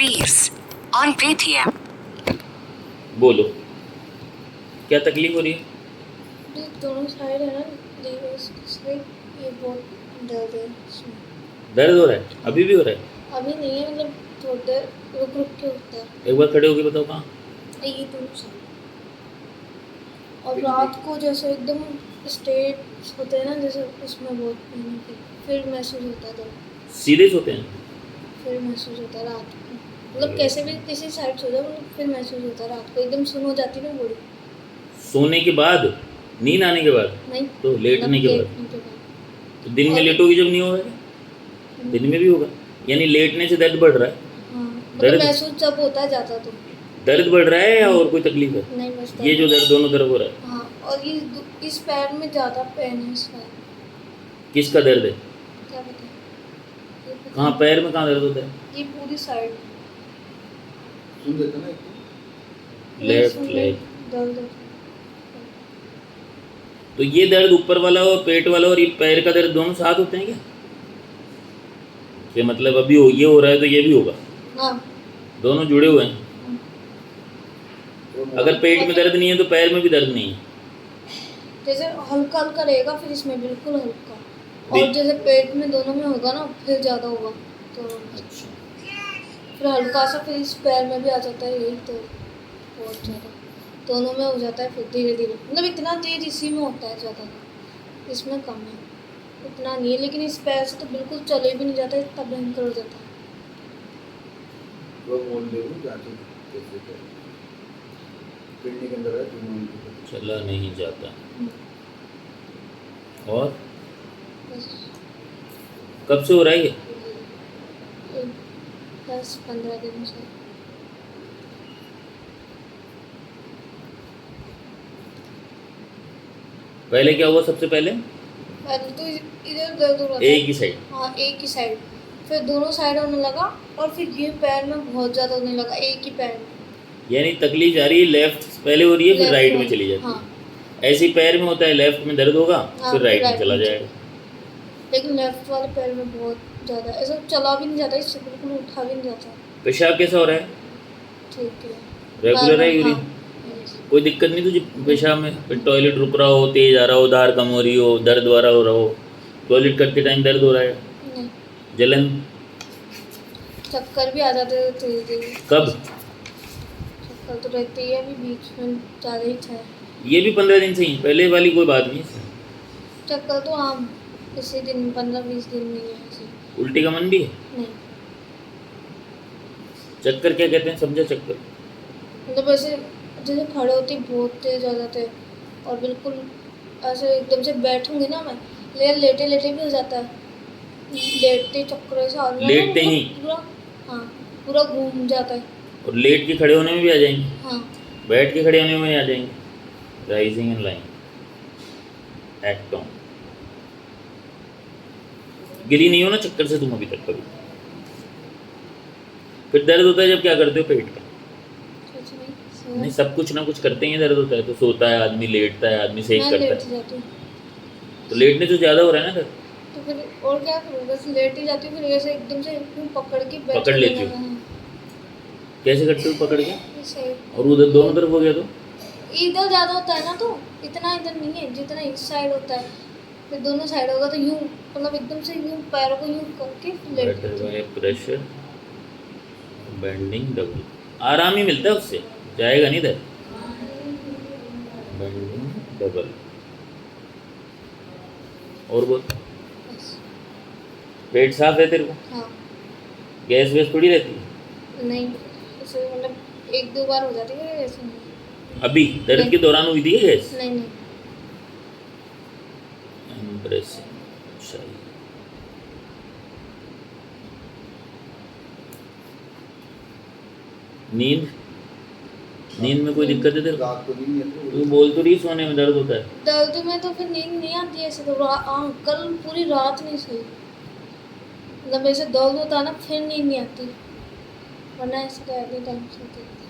rupees on Paytm. बोलो क्या तकलीफ हो रही है? जो दोनों साइड है ना, ये बहुत दर्द है इसमें। दर्द हो रहा है? अभी भी हो रहा है? अभी नहीं है, मतलब थोड़ी देर रुक रुक के होता है। एक बार खड़े होके बताओ कहाँ? ये दोनों साइड। और रात को जैसे एकदम स्ट्रेट होते हैं ना, जैसे उसमें बहुत पेन होती है, फिर महसूस होता है दर्द, सीरियस होते हैं? फिर महसूस होता है रात को। मतलब कैसे भी किसी साइड से हो जाए, मतलब फिर महसूस होता है रात को, एकदम सुन हो जाती है ना बॉडी। सोने के बाद? नींद आने के बाद? नहीं, तो लेटने के बाद? लेटने के बाद। तो दिन में और- लेटोगी जब नहीं होगा? दिन में भी होगा? यानी लेटने से दर्द बढ़ रहा है? हाँ, मतलब दर्द? महसूस जब होता है ज़्यादा तो दर्द बढ़ रहा है या और कोई तकलीफ है? नहीं, बस ये जो दर्द दोनों तरफ हो रहा है? हाँ, और ये इस पैर में ज़्यादा पेन है इस पैर। किसका दर्द है? क्या बताएं, ये पता कहाँ नहीं। पैर में कहाँ दर्द होता है? ये पूरी साइड सुन देता ना एक लेफ्ट लेग। दर्द होता है। तो ये दर्द ऊपर वाला और पेट वाला और ये पैर का दर्द दोनों साथ होते हैं क्या? कि मतलब अभी ये हो रहा है तो ये भी होगा? हाँ, दोनों जुड़े हुए हैं? तो अगर पेट में दर्द नहीं है तो पैर में भी दर्द नहीं है? जैसे हल्का हल्का रहेगा, फिर इसमें बिल्कुल हल्का, देख- और जैसे पेट में दोनों में होगा ना, फिर ज़्यादा होगा, तो अच्छा। फिर हल्का सा, फिर इस पैर में भी आ जाता है, यही तो बहुत ज़्यादा दोनों में हो जाता है, फिर धीरे धीरे, मतलब इतना तेज इसी में होता है ज़्यादा, इसमें कम है, इतना नहीं है, लेकिन इस पैर से तो बिल्कुल चले भी नहीं जाता, इतना भयंकर हो जाता है। वो मोल दे दूं जाके कैसे करें किडनी के अंदर है ट्यूमर की चला नहीं जाता। और बस कब से हो रहा है ये? 10-15 दिन से। पहले क्या हुआ सबसे पहले? पहले तो इधर दर्द हो रहा था, एक ही साइड? हाँ एक ही साइड, फिर दोनों साइड होने लगा, और फिर ये पैर में बहुत ज़्यादा होने लगा, एक ही पैर में। यानी तकलीफ जा रही है लेफ्ट पहले हो रही है फिर Left राइट में चली जाती है? हाँ, ऐसे ही पैर में होता है, लेफ्ट में दर्द होगा हाँ, फिर राइट में right चला में जाएगा। लेकिन लेफ्ट वाले पैर में बहुत ज़्यादा, ऐसा चला भी नहीं जाता, इससे बिल्कुल उठा भी नहीं जाता। पेशाब कैसा हो रहा है? ठीक है, रेगुलर है यूरिन? हाँ, yes। कोई दिक्कत नहीं तुझे पेशाब में? फिर टॉयलेट रुक रहा हो, तेज आ रहा हो, धार कम हो रही हो, दर्द वारा हो रहा हो, टॉयलेट करते टाइम दर्द हो रहा है, नहीं, जलन? चक्कर भी आ जाते थे धीरे धीरे। कब? चक्कर तो रहती है, अभी बीच में ज़्यादा ही था। ये भी 15 दिन से ही? पहले वाली कोई बात नहीं? चक्कर तो आम इसी दिन 15-20 दिन में ही है ऐसे। उल्टी का मन भी है? नहीं, चक्कर क्या कहते हैं, समझा चक्कर? मतलब ऐसे जैसे खड़े होते ही बहुत तेज आ जाते हैं, और बिल्कुल ऐसे एकदम से बैठूंगी ना मैं, लेटे लेटे भी हो जाता है, लेटते चक्कर ऐसे आ रहा है ना, लेटते ही? पूरा, हाँ पूरा घूम जाता है। और लेट के खड़े होने में भी आ जाएंगे? हाँ, बैठ के खड़े होने में आ जाएंगे? Rising and line act on. गिरी नहीं हो ना चक्कर से तुम अभी तक कभी? फिर दर्द होता है जब क्या करते हो पेट का? कुछ नहीं, नहीं, सब कुछ ना कुछ करते ही दर्द होता है, तो सोता है आदमी, लेटता है आदमी, सेक मैं करता लेट है, जाती हूँ, तो लेटने से ज़्यादा हो रहा है ना दर्द? तो फिर और क्या करूँ, बस लेट ही जाती हूँ, फिर ऐसे एकदम से यूँ पकड़ के बैठ पकड़ लेती हो? कैसे करते हो पकड़ के? सही। और उधर दोनों तरफ हो गया तो? इधर ज़्यादा होता है ना, तो इतना इधर नहीं है जितना इस साइड होता है, फिर दोनों साइड होगा तो यूँ, मतलब एकदम से यूँ पैरों को यूँ करके लेट जाती हूँ। प्रेशर बेंडिंग डबल, आराम ही मिलता है उससे, जाएगा नहीं इधर। Bending double. और बोल, बस। पेट साफ है तेरे को? हाँ, गैस वैस थोड़ी रहती है? नहीं, ऐसे मतलब 1-2 बार हो जाती है, ऐसे नहीं। अभी दर्द के दौरान हुई थी गैस? नहीं नहीं, एम्ब्रेसिंग। अच्छा, नींद? नींद में कोई दिक्कत है तेरे को? रात को नहीं है तू बोल तो रही सोने में दर्द होता है। दर्द में तो फिर नींद नहीं आती है ऐसे, तो कल पूरी रात नहीं सोई, मतलब ऐसे दर्द होता है ना, फिर नींद नहीं आती, वरना ऐसे तो एनी टाइम सोती रहती।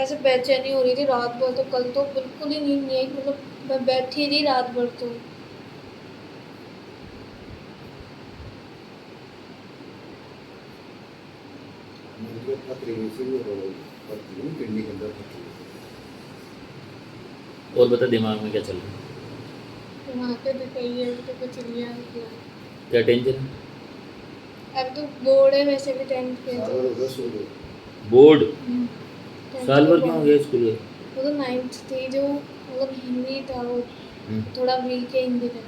ऐसे बेचैनी हो रही थी रात भर, तो कल तो बिल्कुल ही नींद नहीं आई, मतलब मैं बैठी रही रात भर तो। मुझे पथरी से भी हो पड़ती है किडनी के अंदर पथरी। और बता दिमाग में क्या चल रहा है? वहाँ पे भी कही है तो कुछ लिया नहीं किया। क्या टेंशन है? अब तो बोर्ड है वैसे भी 10th के सारा तो। होगा सो गए। बोर्ड 10th साल के भर क्यों हो board। गया स्कूल गए? वो तो 9th थी जो मतलब हिंदी था वो थोड़ा वीक है हिंदी में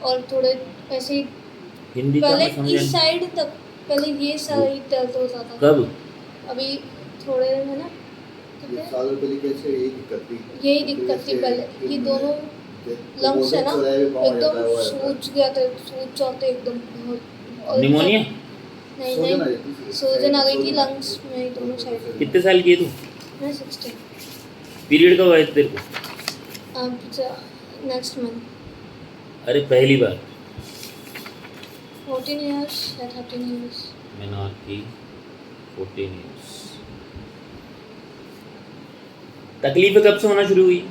और थोड़े ऐसे ही हिंदी का पहले मैं समझा इस नहीं। साइड तक पहले ये साइड दर्द होता था। कब? अभी थोड़े है ना ये कितने साल पहले कैसे यही दिक्कत थी। यही दिक्कत थी पहले ये दोनों लंग्स है ना एकदम सूज गया था सूज जाते एकदम बहुत और निमोनिया? नहीं नहीं सूजन आ गई थी लंग्स में दोनों साइड। कितने साल की है तू? मैं 16 पीरियड कब आए थे तेरे को? अब नेक्स्ट मंथ अरे पहली बार 14 इयर्स या 13 इयर्स। Menarche 14 years. तकलीफ कब से होना शुरू हुई?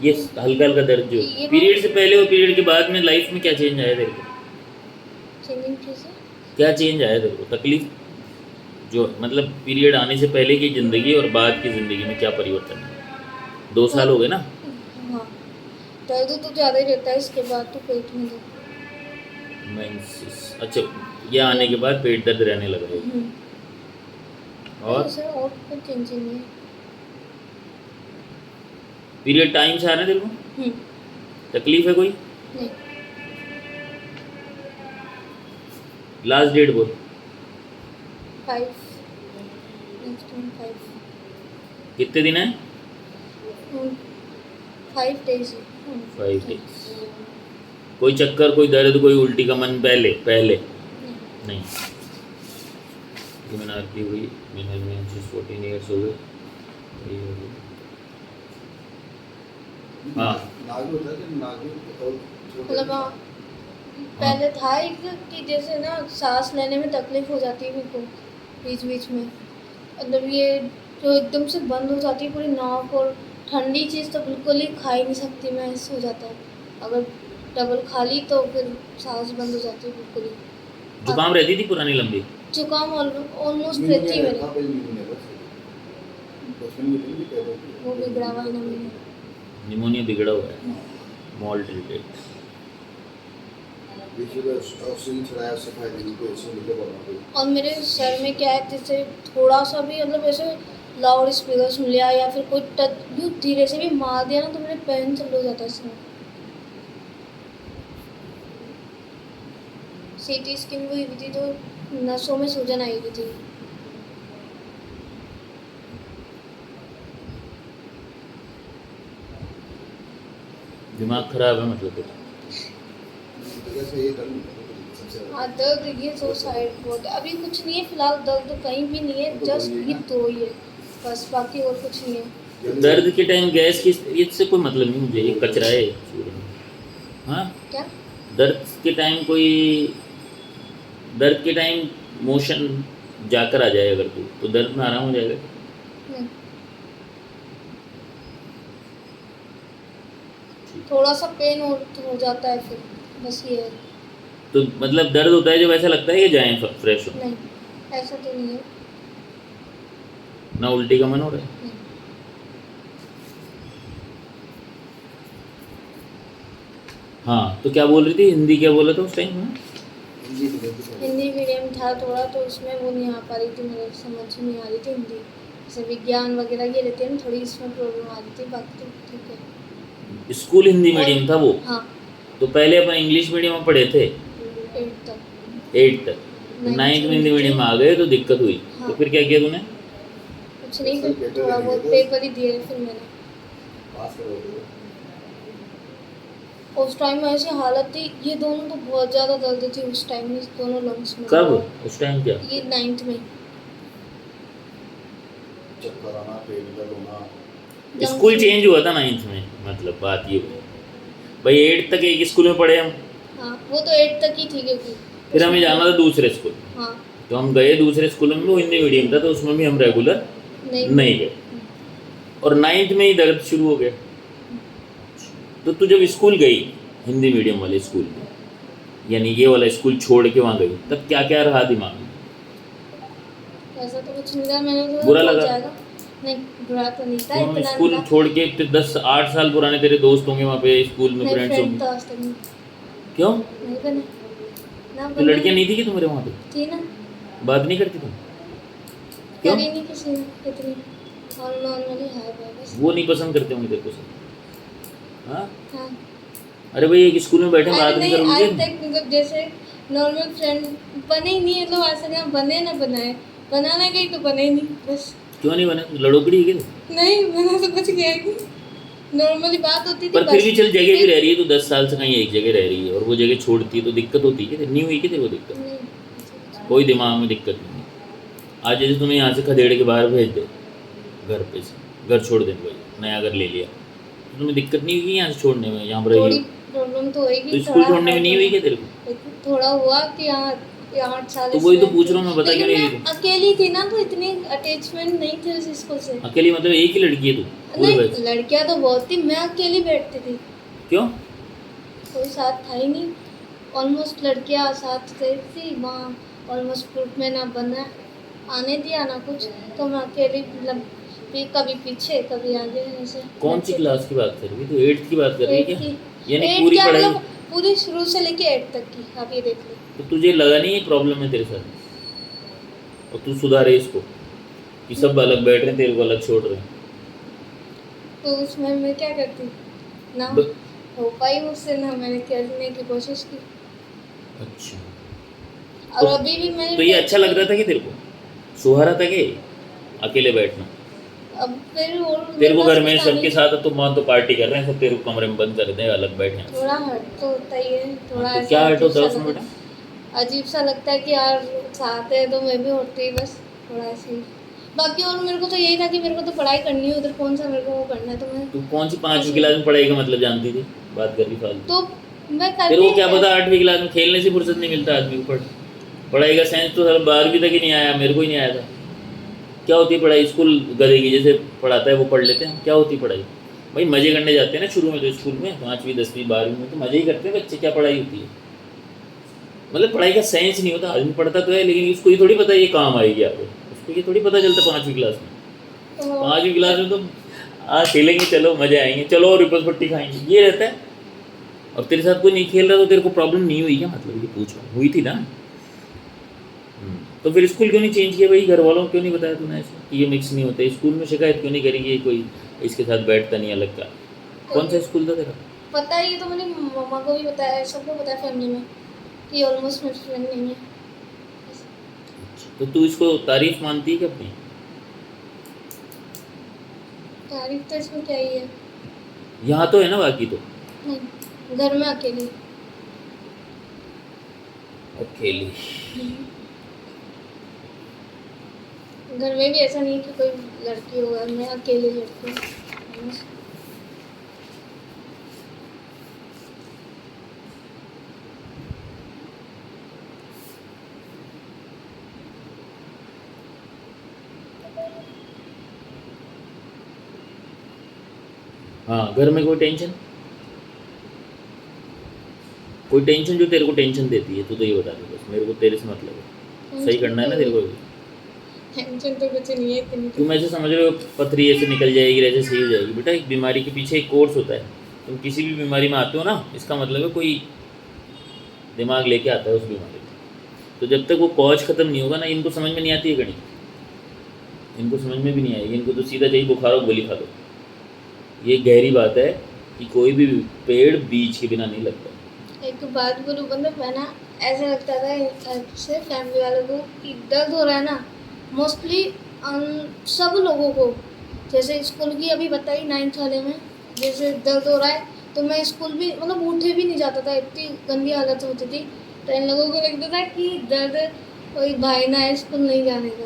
ये हल्का हल्का दर्द जो ये पीरियड से पहले और पीरियड के बाद में लाइफ में क्या चेंज आया तेरे को? चेंजिंग चीज़ है क्या चेंज आया तेरे को? तकलीफ जो मतलब पीरियड आने से पहले की ज़िंदगी और बाद की ज़िंदगी में क्या परिवर्तन है? 2 साल हो गए ना? हाँ दर्द तो ज़्यादा ही रहता है इसके बाद तो पेट में दर्द। मेंसेस अच्छा ये आने के बाद पेट दर्द रहने लगा है और सर और कुछ चेंज नहीं है। पीरियड टाइम से आ रहा है तेरे को? तकलीफ है कोई? नहीं लास्ट डेट बोल। 5 नेक्स्ट मंथ 5 कितने दिन है? 5 days है 5 डेज। कोई चक्कर कोई दर्द कोई उल्टी का मन पहले नहीं नहीं। ये मैंने आरती हुई मैंने 14 इयर्स हो गए। ये हो गई। हाँ नागू होता है कि नागू और छोटे मतलब हाँ पहले था एक कि जैसे ना सांस लेने में तकलीफ हो जाती है मेरे को बीच बीच में मतलब ये जो एकदम से बंद हो जाती है पूरी नाक और ठंडी चीज़ तो बिल्कुल ही खा ही नहीं सकती मैं ऐसे हो जाता है अगर डबल खा ली तो फिर सांस बंद हो जाती है बिल्कुल ही। जुकाम रहती थी पुरानी लंबी? जुकाम ऑलमोस्ट निमोनिया रहती है मेरे रहता, पहले निमोनिया बस। बचपन में भी कहते थे। वो बिगड़ा हुआ है ना मैंने निमोनिया बिगड़ा हुआ है मॉल रिलेटेड। बीच में ऑक्सीजन चलाया सफाई दी को इसमें लिखे पड़ा कोई। और मेरे सर में क्या है जैसे थोड़ा सा भी मतलब ऐसे लाउड स्पीकर सुन लिया या फिर कोई टच यूँ धीरे से भी मार दिया ना तो मेरे पेन चालू हो जाता है इसमें। सीटी स्किन हुई थी तो नसों में सूजन आई हुई थी। दिमाग खराब है मतलब तेरा? तो कैसे ये दर्द सबसे ज्यादा हाँ दर्द ये तो साइड बहुत है अभी कुछ नहीं है फिलहाल दर्द तो कहीं भी नहीं है जस्ट ये 2 ही है बस बाकी और कुछ नहीं है। दर्द के टाइम गैस की इससे कोई मतलब नहीं मुझे ये कचरा है शरीर में। हाँ क्या दर्द के टाइम कोई दर्द के टाइम मोशन जाकर आ जाए अगर तू तो दर्द में आराम हो जाएगा। नहीं थोड़ा सा पेन हो जाता है फिर बस ये है। तो मतलब दर्द होता है जब ऐसा लगता है कि जाएं फ्रेश हो नहीं ऐसा तो नहीं है ना उल्टी का मन हो रहा है। नहीं। हाँ तो क्या बोल रही थी हिंदी क्या बोला था उस टाइम में? हिंदी मीडियम था थोड़ा तो उसमें वो नहीं आ पा रही थी मेरे समझ नहीं आ रही थी हिंदी जैसे विज्ञान वगैरह ये रहते हैं ना थोड़ी इसमें प्रॉब्लम आ रही थी बाकी तो ठीक है। स्कूल हिंदी मीडियम था वो? हाँ तो पहले अपन इंग्लिश मीडियम में पढ़े थे 8 तक 8 तक 9th में हिंदी मीडियम में आ गए तो दिक्कत हुई। हाँ। तो फिर क्या किया तूने? कुछ नहीं फिर थोड़ा बहुत पेपर ही दिए फिर मैंने। पास करोगे उस टाइम में ऐसी हालत थी ये दोनों तो बहुत ज़्यादा दर्द थी उस टाइम में दोनों लंग्स में। कब उस टाइम क्या? ये 9th में चक्कर आना पेट दर्द होना। स्कूल चेंज हुआ था 9th में मतलब बात ये हुई भाई 8 तक एक स्कूल में पढ़े हम हाँ वो तो 8 तक ही थी क्योंकि फिर हमें जाना था दूसरे स्कूल हाँ तो हम गए दूसरे स्कूल में वो हिंदी मीडियम था तो उसमें भी हम रेगुलर नहीं गए और 9th में ही दर्द शुरू हो गया। तो तू जब स्कूल गई हिंदी मीडियम वाले स्कूल में, यानी ये वाला स्कूल छोड़ के वहाँ गई, तब क्या क्या रहा दिमाग में? ऐसा तो कुछ नहीं था, मैंने तो बुरा हो लगा? जाएगा। नहीं, बुरा तो नहीं था, तो इतना स्कूल नहीं था। छोड़ के 10-8 साल पुराने तेरे दोस्त होंगे वहाँ पे स्कूल में, नहीं, फ्रेंड्स फ्रेंड होंगे, तो आज तक नहीं क्यों? नहीं बने ना, तो बने लड़कियाँ नहीं थी कि तुम्हारे वहाँ पे? थी ना, बात नहीं करती तुम? क्यों? करी नहीं किसी ने इतनी, और नॉर्मली है बस। वो नहीं पसंद करते होंगे तेरे को सब? हाँ? हाँ, अरे भाई एक स्कूल में बैठे बात अरे नहीं नहीं, आज करोगे? तक मतलब जैसे नॉर्मल फ्रेंड बने ही नहीं, मतलब ऐसा नहीं बने ना बनाए, बनाने गई तो बने ही नहीं बस। क्यों नहीं बने? लड़ोकड़ी है क्या? नहीं, मैंने तो कुछ किया ही नहीं, नॉर्मली बात होती थी पर फिर बस। भी चल, जगह भी रह रही है तो 10 साल से कहीं एक जगह रह रही है और वो जगह छोड़ती है तो दिक्कत होती है क्या? नहीं हुई क्या तेरे को दिक्कत? नहीं, ऐसा कुछ कोई दिमाग में दिक्कत नहीं है। आज जैसे तुम्हें यहाँ से खदेड़ के बाहर भेज दे, घर पे से घर छोड़ दे, भाई नया घर ले लिया, तो तुम्हें दिक्कत नहीं हुई यहाँ से छोड़ने में, यहाँ पर थोड़ी रहिए? प्रॉब्लम तो होएगी, तो स्कूल छोड़ने में नहीं हुई क्या तेरे को? लेकिन थोड़ा हुआ कि यहाँ 8 साल तो वही तो इसमें- पूछ रहा हूँ मैं, बता क्यों लेकिन नहीं मैं रही अकेली थी ना, तो इतनी अटैचमेंट नहीं थी उस स्कूल से। तू? अकेली मतलब एक ही लड़की है तू पूरे नहीं, बैच? लड़कियां तो बहुत थी, मैं अकेली बैठती थी, क्यों? कोई साथ था ही नहीं। ऑलमोस्ट लड़कियां साथ गई थी वहाँ, ऑलमोस्ट ग्रुप में ना बना आने दिया ना कुछ, तो मैं अकेली मतलब कभी पीछे कभी आगे ऐसे। कौन सी क्लास की बात कर रही है तू? 8th की बात कर रही है क्या? यानी 8 पूरी क्या पढ़ाई? मतलब पूरी शुरू से लेके 8 तक की, आप ये देख लो। तो तुझे लगा नहीं है प्रॉब्लम है तेरे साथ और तू सुधारे इसको कि सब अलग बैठ रहे हैं तेरे को अलग छोड़ रहे हैं? तो उसमें मैं क्या करती ना, ब- हो पाई मुझसे ना, मैंने करने की कोशिश की, अच्छा, और तो- अभी भी मैंने तो ये अच्छा लग रहा था कि तेरे को सुहारा था कि अकेले बैठना? अब फिर और तेरे को मेरे घर में पास सबके पता साथ तो वहाँ तो पार्टी कर रहे हैं सब, तेरे को कमरे में बंद कर दें अलग बैठे हैं? नहीं, थोड़ा हर्ट तो होता ही है, थोड़ा तो ऐसा क्या हर्ट अजीब होता है सा उसमें लगता- बेटा? अजीब सा लगता है कि यार साथ है तो मैं भी होती ही, बस थोड़ा ऐसे ही। बाकी और मेरे को तो यही था कि मेरे को तो पढ़ाई करनी है, उधर कौन सा मेरे को वो करना है, तो मैं तू कौन सी 5वीं क्लास में पढ़ाई का मतलब जानती थी? बात कर रही फालतू। तो मैं तेरे करती को क्या पता 8वीं क्लास में खेलने से फुर्सत नहीं मिलता आदमी को? पढ़ाई का साइंस तो सर 12वीं तक ही नहीं आया, मेरे को ही नहीं आया था। क्या होती है पढ़ाई? स्कूल गधे की जैसे पढ़ाता है वो पढ़ लेते हैं। क्या होती है पढ़ाई? भाई मज़े करने जाते हैं ना शुरू में तो स्कूल में, 5वीं 10वीं 12वीं में तो मज़े ही करते हैं बच्चे। क्या पढ़ाई होती है? मतलब पढ़ाई का साइंस नहीं होता। आदमी पढ़ता तो है लेकिन उसको ये थोड़ी पता ये काम आएगी आपको, उसको ये थोड़ी पता चलता 5वीं क्लास में। तो 5वीं क्लास में तो खेलेंगे, चलो मज़े आएंगे, चलो और रिपस पट्टी खाएंगे, ये रहता है। और तेरे साथ कोई नहीं खेल रहा तो तेरे को प्रॉब्लम नहीं हुई क्या? मतलब ये पूछ रहा हूँ, हुई थी ना? तो फिर स्कूल क्यों नहीं चेंज किया भाई? घर वालों को क्यों नहीं बताया तूने ऐसे कि ये मिक्स नहीं होते? स्कूल में शिकायत क्यों नहीं करेंगे कोई इसके साथ बैठता नहीं अलग का? कौन सा स्कूल था तेरा? पता ही, तो मैंने मम्मा को भी बताया, सबको बताया फैमिली में कि ऑलमोस्ट मेरी फ्रेंड नहीं है। तो तू इसको तारीफ मानती है कि अपनी? तारीफ तो इसमें क्या ही है, यहाँ तो है ना, बाकी तो नहीं घर में अकेली। अकेली। घर में भी ऐसा नहीं कि कोई लड़की होगा, मैं अकेली लड़की हूँ। हाँ, घर में कोई टेंशन? कोई टेंशन जो तेरे को टेंशन देती है? तू तो ये बता दे बस, मेरे को तेरे से मतलब है। सही करना है ना तेरे को भी। टेंशन तो कुछ नहीं है इतनी तो। तुम ऐसे समझ रहे हो पथरी ऐसे निकल जाएगी, ऐसे सही हो जाएगी? बेटा एक बीमारी के पीछे एक कोर्स होता है। तुम किसी भी बीमारी में आते हो ना, इसका मतलब है कोई दिमाग लेके आता है उस बीमारी में। तो जब तक वो कॉज ख़त्म नहीं होगा ना, इनको समझ में नहीं आती है गणित, इनको समझ में भी नहीं आएगी। इनको तो सीधा चाहिए बुखार हो गोली खा लो। ये गहरी बात है कि कोई भी पेड़ बीज के बिना नहीं लगता। एक बात बोलूँ, मतलब मैं ना ऐसा लगता था से फैमिली वालों को कि दर्द हो रहा है ना, मोस्टली सब लोगों को। जैसे स्कूल की अभी बताई 9th वाले में, जैसे दर्द हो रहा है तो मैं स्कूल भी मतलब उठे भी नहीं जाता था, इतनी गंदी हालत होती थी। तो इन लोगों को लगता था कि दर्द कोई भाई ना है स्कूल नहीं जाने का।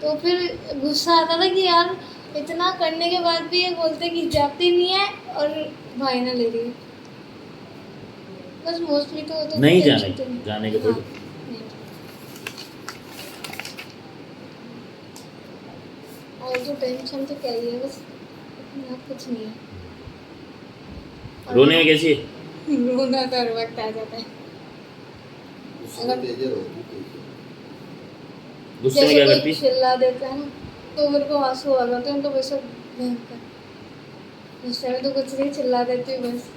तो फिर गुस्सा आता था कि यार इतना करने के बाद भी ये बोलते कि जाती नहीं है और भाई ना ले रही है। बस मोस्टली तो नहीं टेंशन जाने तो नहीं। जाने के हाँ, थोड़ी। नहीं। और तो टेंशन तो क्या ही है, बस इतना कुछ नहीं है। रोने में कैसी है? रोना तो हर वक्त आ जाता है। उससे तेज होती है। गुस्से में जैसे क्या कोई करती है? चिल्ला देता है ना तो मेरे को आंसू आ जाते हैं, तो वैसे भयंकर। गुस्से में तो कुछ नहीं, चिल्ला देती हूँ बस।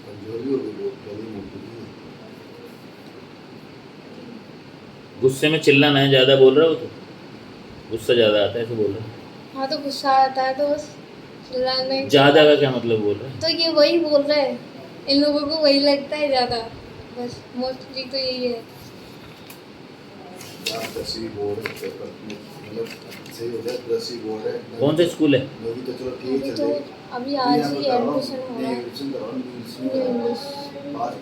कमजोरी हो गई बहुत, गली मोटी है। गुस्से में चिल्लाना है, ज़्यादा बोल रहा हो तो गुस्सा ज़्यादा आता है, ऐसे बोल रहा है। हाँ तो गुस्सा आता है तो बस चिल्लाने। ज़्यादा का क्या मतलब बोल रहा है? तो ये वही बोल रहे हैं, इन लोगों को वही लगता है ज़्यादा, बस मोस्टली तो यही है। आप 10वीं बोर्ड है, पेपर में मतलब सही हो जाए, 10वीं बोर्ड है। कौन सा स्कूल है? नौवीं तो चलो ठीक अभी चल तो रही। अभी आज ही एडमिशन हो रहा है। एडमिशन करवाओ न्यू इंग्लिश इंग्लिश।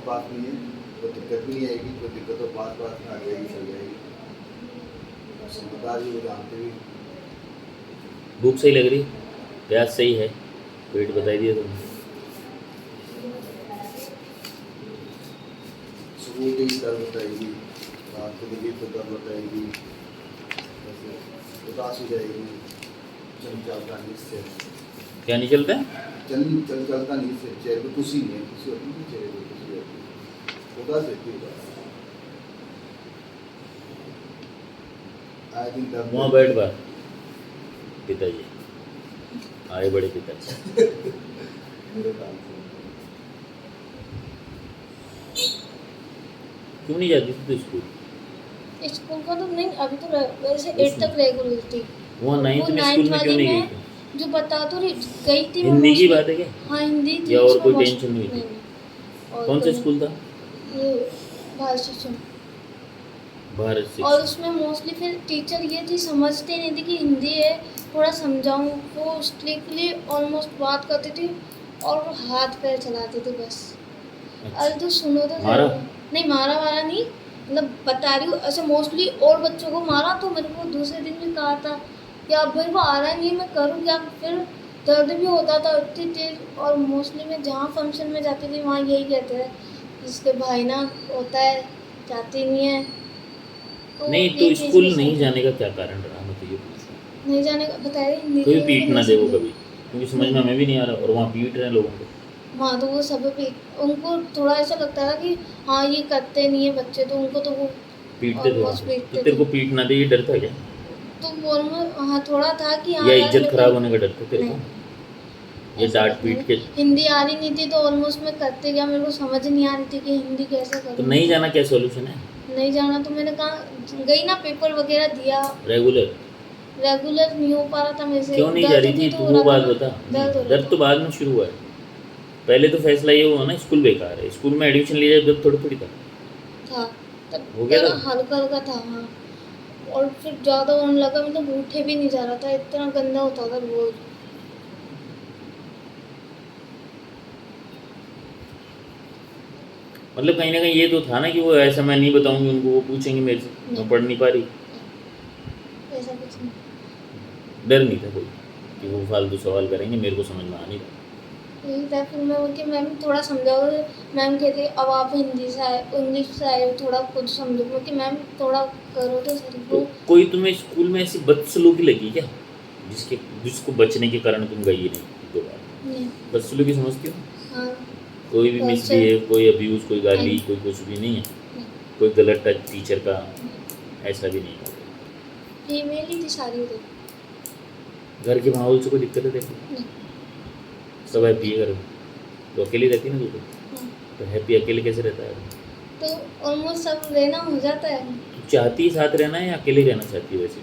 पास नहीं है, कोई दिक्कत भी नहीं आएगी, कोई दिक्कत तो पास में आ जाएगी, चल जाएगी। समझदारी हो जानते भी। भूख सही लग रही? प्याज सही है? पेट बता दिया तुमने। सुबह उठी दर्द बताएगी, रात को देखिए तो दर्द बताएगी, उदास हो जाएगी, चल चलता नहीं इससे, क्या नहीं चलता है? चलता नहीं इससे, चेहरे पे खुशी नहीं है, खुशी होती है चेहरे पे, खुशी होती है, उदास रहती है, उदास। आई थिंक दर्द वहाँ बैठ बाहर। पिताजी आए, बड़े पिताजी। मेरे ख्याल से क्यों नहीं जाती थी तो स्कूल? स्कूल का तो नहीं, अभी तो वैसे 8 तक रेगुलर थी। वहाँ वो 9th में 9th स्कूल में क्यों वाली नहीं गई में थी? जो बता तो रही गई थी मैं हिंदी की mostly- बात है क्या? हाँ हिंदी थी। या और उसमें कोई most- टेंशन नहीं थी? और कौन सा कोई- स्कूल था? ये भारत शिक्षण। भारत और शिक्षण। उसमें मोस्टली फिर टीचर ये थी, समझते नहीं थी कि हिंदी है, थोड़ा समझाऊँ, वो स्ट्रिक्टली ऑलमोस्ट बात करती थी और हाथ पैर चलाती थी बस। अरे अच्छा, तो सुनो तो मारा? नहीं, मारा वारा नहीं, मतलब बता रही हूँ ऐसे। मोस्टली और बच्चों को मारा तो मेरे को दूसरे दिन भी कहा था कि अब मेरे को आ रहा नहीं है, मैं करूँ क्या। फिर दर्द भी होता था इतनी तेज। और मोस्टली मैं जहाँ फंक्शन में जाती थी वहाँ यही कहते हैं इसके भाई ना होता है, जाती नहीं है। तो नहीं ये तो चीज़ स्कूल भी नहीं सही- जाने का क्या कारण रहा? मैं तो ये पूछूं। नहीं जाने का बता रही, हिंदी कोई की पीट ना नहीं दे वो समझी। कभी, क्योंकि समझ में हमें भी नहीं आ रहा और वहाँ पीट रहे हैं लोगों को। वहाँ तो वो सब भी उनको थोड़ा ऐसा लगता था कि हाँ ये करते नहीं है बच्चे, तो उनको तो वो पीटते थे वहाँ almost पे। पीटते तो तेरे को थे। पीट ना दे ये डर था क्या? तो वो हाँ थोड़ा था कि हाँ या यार इज्जत मेरे खराब को- होने का डर था तेरे को? नहीं, ये ऐसा डांट कुछ पीट नहीं। के? हिंदी आ रही नहीं थी तो ऑलमोस्ट मैं करते गया, मेरे को समझ नहीं आ रही थी कि हिंदी कैसे तो करूँ। नहीं जाना क्या सॉल्यूशन है? नहीं जाना तो मैंने कहा गई ना, पेपर वगैरह दिया, रेगुलर रेगुलर नहीं हो पा रहा था मेरे से। क्यों नहीं जा दर्द रही भी थी? तो तू हो वो रहा बात था ना। बता। दर्द हो रहा दर्द तो था। बाद में शुरू हुआ है। पहले तो फैसला ये हुआ ना स्कूल बेकार है, स्कूल में एडमिशन लिया जाए दर्द थोड़ी थोड़ी था। तब हो गया थोड़ा था? हल्का हल्का था हाँ। और फिर ज़्यादा होने लगा, मतलब उठे भी नहीं जा रहा था, इतना गंदा होता था रोज। मतलब कहीं ना कहीं ये तो था ना कि वो ऐसा मैं नहीं बताऊंगी उनको, वो पूछेंगे मेरे से मैं नहीं। पढ़ नहीं पा रही। ऐसा कुछ नहीं। डर नहीं था कोई कि वो फालतू सवाल करेंगे, मेरे को समझ में आ नहीं रहा। यही था। फिर मैं उनके मैम थोड़ा समझाओ, मैम कहती अब आप हिंदी से आए, इंग्लिश से आए हो, थोड़ा कुछ समझो। क्योंकि मैम थोड़ा करो तो सही। तो कोई तुम्हें स्कूल में ऐसी बदसलूकी लगी क्या जिसको बचने के कारण तुम गई ही नहीं दोबारा? नहीं। बदसलूकी समझती हो? हाँ। कोई भी बहुत मिसबिहेव, कोई अब्यूज़, कोई गाली, नहीं। कोई कुछ भी नहीं है? नहीं। कोई गलत टच टीचर का ऐसा भी नहीं है? फीमेल ही थी सारी उधर। घर के माहौल से कोई दिक्कत है? देखो नहीं। सब हैप्पी है घर में, तो अकेली रहती है ना तू हाँ। तो हैप्पी अकेले कैसे रहता है? तो ऑलमोस्ट सब रहना हो जाता है। तू चाहती है साथ रहना है या अकेले रहना चाहती है वैसे?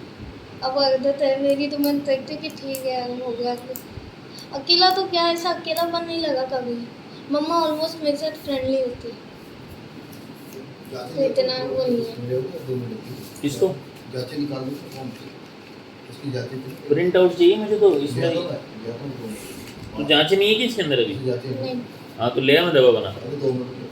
अब आदत है मेरी, तो मैं देखती कि ठीक है हो गया। अकेला तो क्या, ऐसा अकेलापन नहीं लगा कभी। मम्मा ऑलमोस्ट मेरे साथ फ्रेंडली होती है, तो इतना वो नहीं है। 2 मिनट की किसको? जांचें निकाल दो फॉर्म से, उसकी जांचें थी। प्रिंट आउट चाहिए मुझे तो इसमें। दिया तो मैं, दिया था 2 मिनट। तो जांच नहीं है कि इसके अंदर अभी? उसकी जांचें नहीं। हाँ तो ले आ, मैं दवा बना। अरे 2 मिनट की।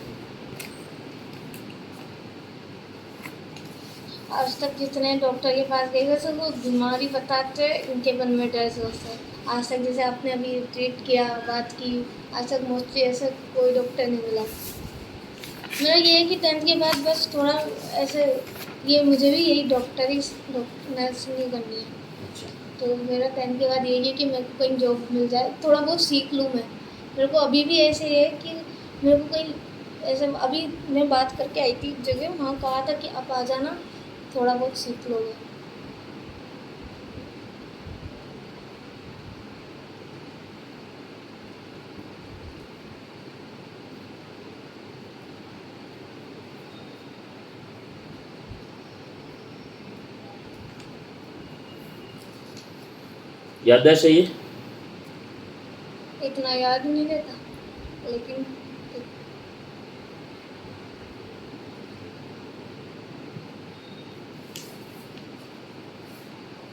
आज तक जितने डॉक्टर के पास गए वैसे वो बीमारी बताते हैं, इनके मन में डर सोचता है। आज तक जैसे आपने अभी ट्रीट किया, बात की, आज तक मोस्टली ऐसा कोई डॉक्टर नहीं मिला। मेरा ये है कि 10th के बाद बस थोड़ा ऐसे, ये मुझे भी यही नर्स नहीं करनी है। अच्छा तो मेरा 10th के बाद यही है कि मेरे को कहीं जॉब मिल जाए, थोड़ा बहुत सीख लूँ मैं। मेरे को अभी भी ऐसे है कि मेरे को कहीं ऐसे, अभी मैं बात करके आई थी एक जगह, वहाँ कहा था कि आप आ जाना, थोड़ा बहुत सीख लोगे। याददाश्त है ये? इतना याद नहीं रहता, लेकिन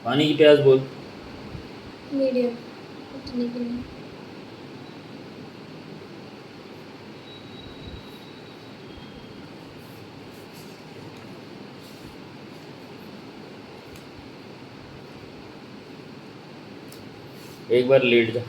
पानी की प्यास बोल। मीडियम, उतनी भी नहीं। एक बार लेट जा।